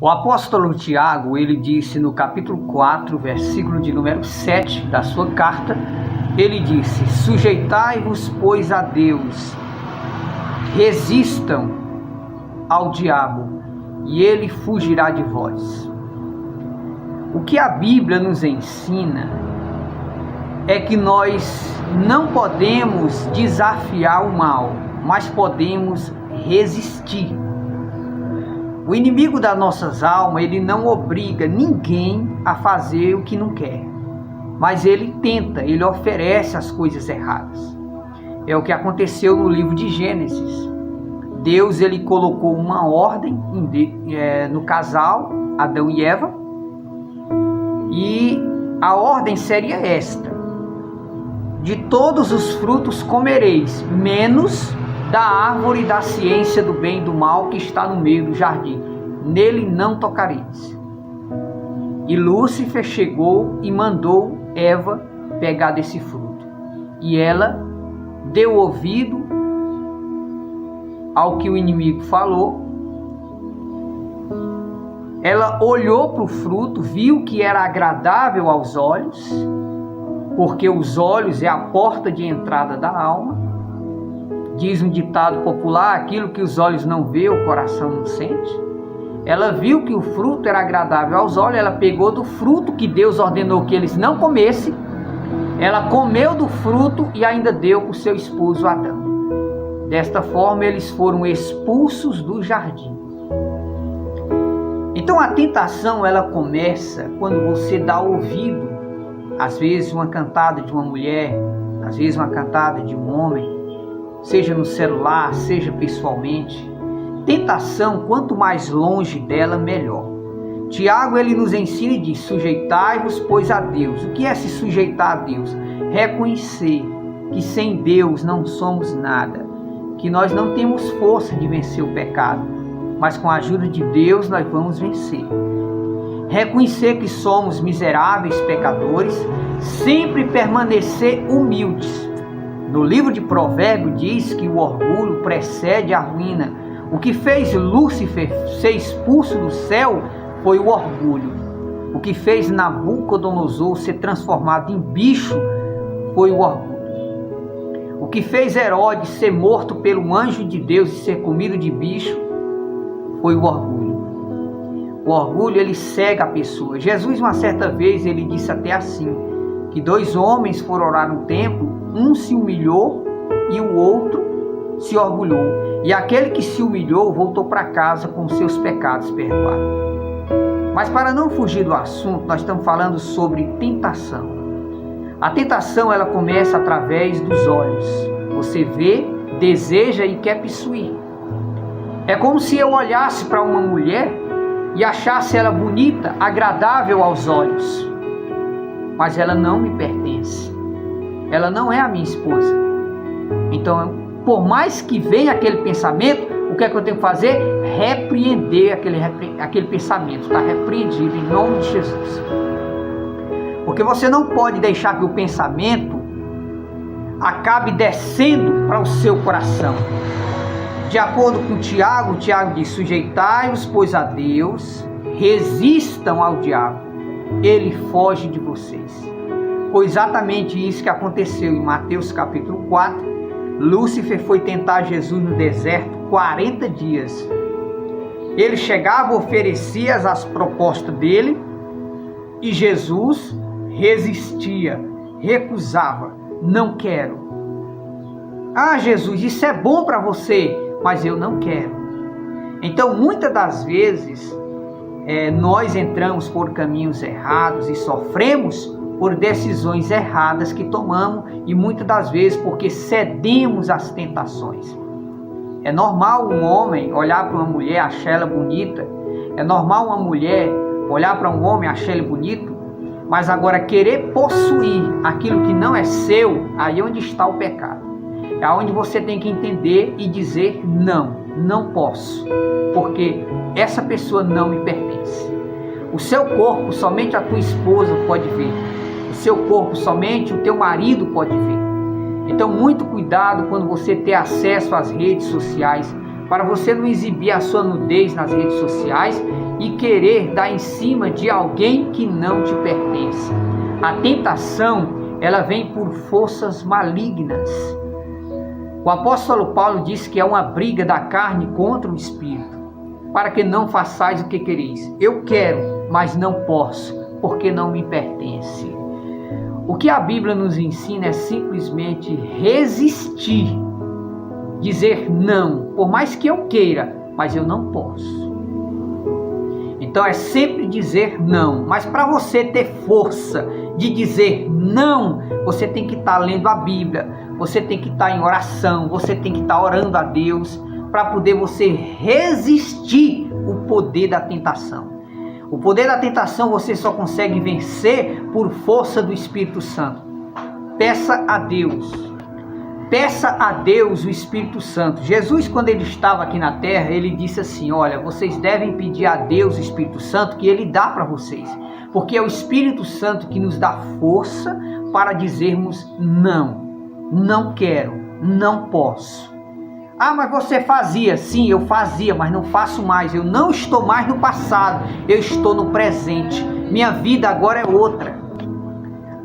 O apóstolo Tiago, ele disse no capítulo 4, versículo de número 7 da sua carta, ele disse: sujeitai-vos, pois, a Deus, resistam ao diabo, e ele fugirá de vós. O que a Bíblia nos ensina é que nós não podemos desafiar o mal, mas podemos resistir. O inimigo das nossas almas, ele não obriga ninguém a fazer o que não quer, mas ele tenta, ele oferece as coisas erradas. É o que aconteceu no livro de Gênesis. Deus, ele colocou uma ordem no casal, Adão e Eva, e a ordem seria esta: de todos os frutos comereis, menos da árvore da ciência do bem e do mal que está no meio do jardim, nele não tocareis. E Lúcifer chegou e mandou Eva pegar desse fruto, e ela deu ouvido ao que o inimigo falou. Ela olhou para o fruto, viu que era agradável aos olhos, porque os olhos é a porta de entrada da alma. Diz um ditado popular: aquilo que os olhos não vê, o coração não sente. Ela viu que o fruto era agradável aos olhos, ela pegou do fruto que Deus ordenou que eles não comessem, ela comeu do fruto e ainda deu para o seu esposo Adão. Desta forma, eles foram expulsos do jardim. Então a tentação, ela começa quando você dá ouvido, às vezes uma cantada de uma mulher, às vezes uma cantada de um homem, seja no celular, seja pessoalmente. Tentação, quanto mais longe dela, melhor. Tiago, ele nos ensina e diz: sujeitai-vos, pois, a Deus. O que é se sujeitar a Deus? Reconhecer que sem Deus não somos nada, que nós não temos força de vencer o pecado, mas com a ajuda de Deus nós vamos vencer. Reconhecer que somos miseráveis pecadores, sempre permanecer humildes. No livro de Provérbios diz que o orgulho precede a ruína. O que fez Lúcifer ser expulso do céu foi o orgulho. O que fez Nabucodonosor ser transformado em bicho foi o orgulho. O que fez Herodes ser morto pelo anjo de Deus e ser comido de bicho foi o orgulho. O orgulho, ele cega a pessoa. Jesus, uma certa vez, ele disse até assim, que 2 homens foram orar no templo, um se humilhou e o outro se orgulhou. E aquele que se humilhou voltou para casa com seus pecados perdoados. Mas para não fugir do assunto, nós estamos falando sobre tentação. A tentação, ela começa através dos olhos. Você vê, deseja e quer possuir. É como se eu olhasse para uma mulher e achasse ela bonita, agradável aos olhos, mas ela não me pertence. Ela não é a minha esposa. Então, por mais que venha aquele pensamento, o que é que eu tenho que fazer? Repreender aquele pensamento. Está repreendido em nome de Jesus. Porque você não pode deixar que o pensamento acabe descendo para o seu coração. De acordo com Tiago diz: sujeitai-vos, pois, a Deus, resistam ao diabo, ele foge de vocês. Foi exatamente isso que aconteceu em Mateus capítulo 4. Lúcifer foi tentar Jesus no deserto 40 dias. Ele chegava, oferecia as propostas dele e Jesus resistia, recusava. Não quero. Ah, Jesus, isso é bom para você, mas eu não quero. Então, muitas das vezes, nós entramos por caminhos errados e sofremos por decisões erradas que tomamos, e muitas das vezes porque cedemos às tentações. É normal um homem olhar para uma mulher, achar ela bonita. É normal uma mulher olhar para um homem, achar ele bonito. Mas agora querer possuir aquilo que não é seu, aí é onde está o pecado. É onde você tem que entender e dizer: não, não posso, porque essa pessoa não me pertence. O seu corpo somente a tua esposa pode ver. O seu corpo somente o teu marido pode ver. Então, muito cuidado quando você ter acesso às redes sociais. para você não exibir a sua nudez nas redes sociais e querer dar em cima de alguém que não te pertence. A tentação, ela vem por forças malignas. O apóstolo Paulo diz que é uma briga da carne contra o espírito, para que não façais o que quereis. Eu quero, mas não posso, porque não me pertence. O que a Bíblia nos ensina é simplesmente resistir, dizer não, por mais que eu queira, mas eu não posso. Então é sempre dizer não, mas para você ter força de dizer não, você tem que estar lendo a Bíblia, você tem que estar em oração, você tem que estar orando a Deus, para poder você resistir o poder da tentação. O poder da tentação você só consegue vencer por força do Espírito Santo. Peça a Deus o Espírito Santo. Jesus, quando ele estava aqui na terra, ele disse assim: olha, vocês devem pedir a Deus o Espírito Santo, que ele dá para vocês, porque é o Espírito Santo que nos dá força para dizermos não, não quero, não posso. Ah, mas você fazia. Sim, eu fazia, mas não faço mais. Eu não estou mais no passado, eu estou no presente. Minha vida agora é outra.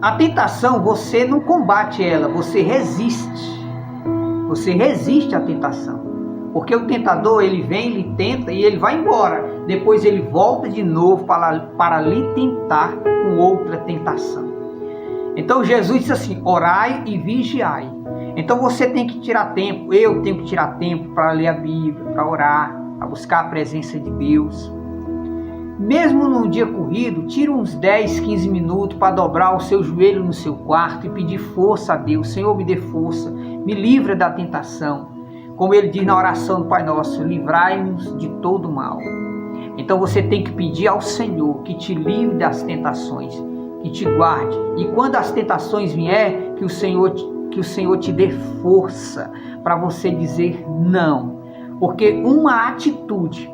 A tentação, você não combate ela, você resiste. Você resiste à tentação. Porque o tentador, ele vem, ele tenta e ele vai embora. Depois ele volta de novo para lhe tentar com outra tentação. Então Jesus disse assim: orai e vigiai. Então você tem que tirar tempo, eu tenho que tirar tempo para ler a Bíblia, para orar, para buscar a presença de Deus. Mesmo num dia corrido, tira uns 10, 15 minutos para dobrar o seu joelho no seu quarto e pedir força a Deus. Senhor, me dê força, me livra da tentação. Como ele diz na oração do Pai Nosso: livrai-nos de todo mal. Então você tem que pedir ao Senhor que te livre das tentações, que te guarde. E quando as tentações vier, que o Senhor te dê força para você dizer não. Porque uma atitude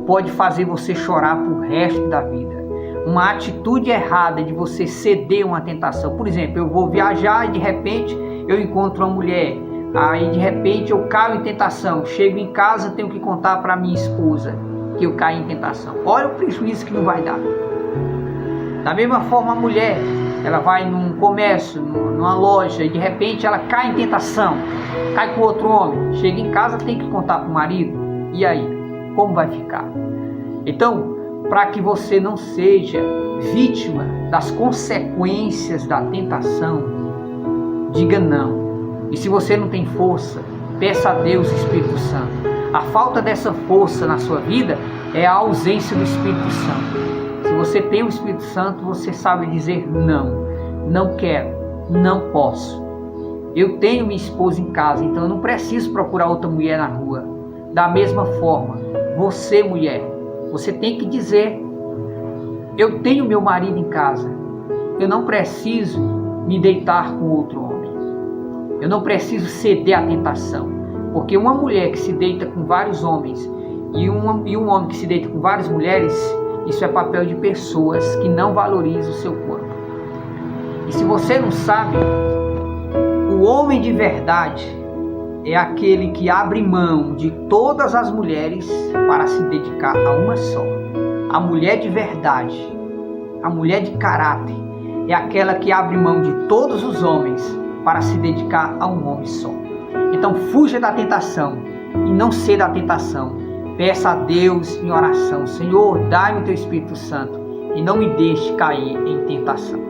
pode fazer você chorar pro resto da vida. Uma atitude errada de você ceder uma tentação. Por exemplo, eu vou viajar e de repente eu encontro uma mulher. Aí de repente eu caio em tentação. Chego em casa, tenho que contar para minha esposa que eu caí em tentação. Olha o prejuízo que não vai dar. Da mesma forma, a mulher, ela vai num comércio, numa loja, e de repente ela cai em tentação, cai com outro homem, chega em casa, tem que contar para o marido, e aí, como vai ficar? Então, para que você não seja vítima das consequências da tentação, diga não. E se você não tem força, peça a Deus o Espírito Santo. A falta dessa força na sua vida é a ausência do Espírito Santo. Se você tem o Espírito Santo, você sabe dizer não, não quero, não posso. Eu tenho minha esposa em casa, então eu não preciso procurar outra mulher na rua. Da mesma forma, você, mulher, você tem que dizer: eu tenho meu marido em casa, eu não preciso me deitar com outro homem. Eu não preciso ceder à tentação, porque uma mulher que se deita com vários homens e um homem que se deita com várias mulheres, isso é papel de pessoas que não valorizam o seu corpo. E se você não sabe, o homem de verdade é aquele que abre mão de todas as mulheres para se dedicar a uma só. A mulher de verdade, a mulher de caráter, é aquela que abre mão de todos os homens para se dedicar a um homem só. Então fuja da tentação e não ceda à tentação. Peça a Deus em oração: Senhor, dai-me o teu Espírito Santo e não me deixe cair em tentação.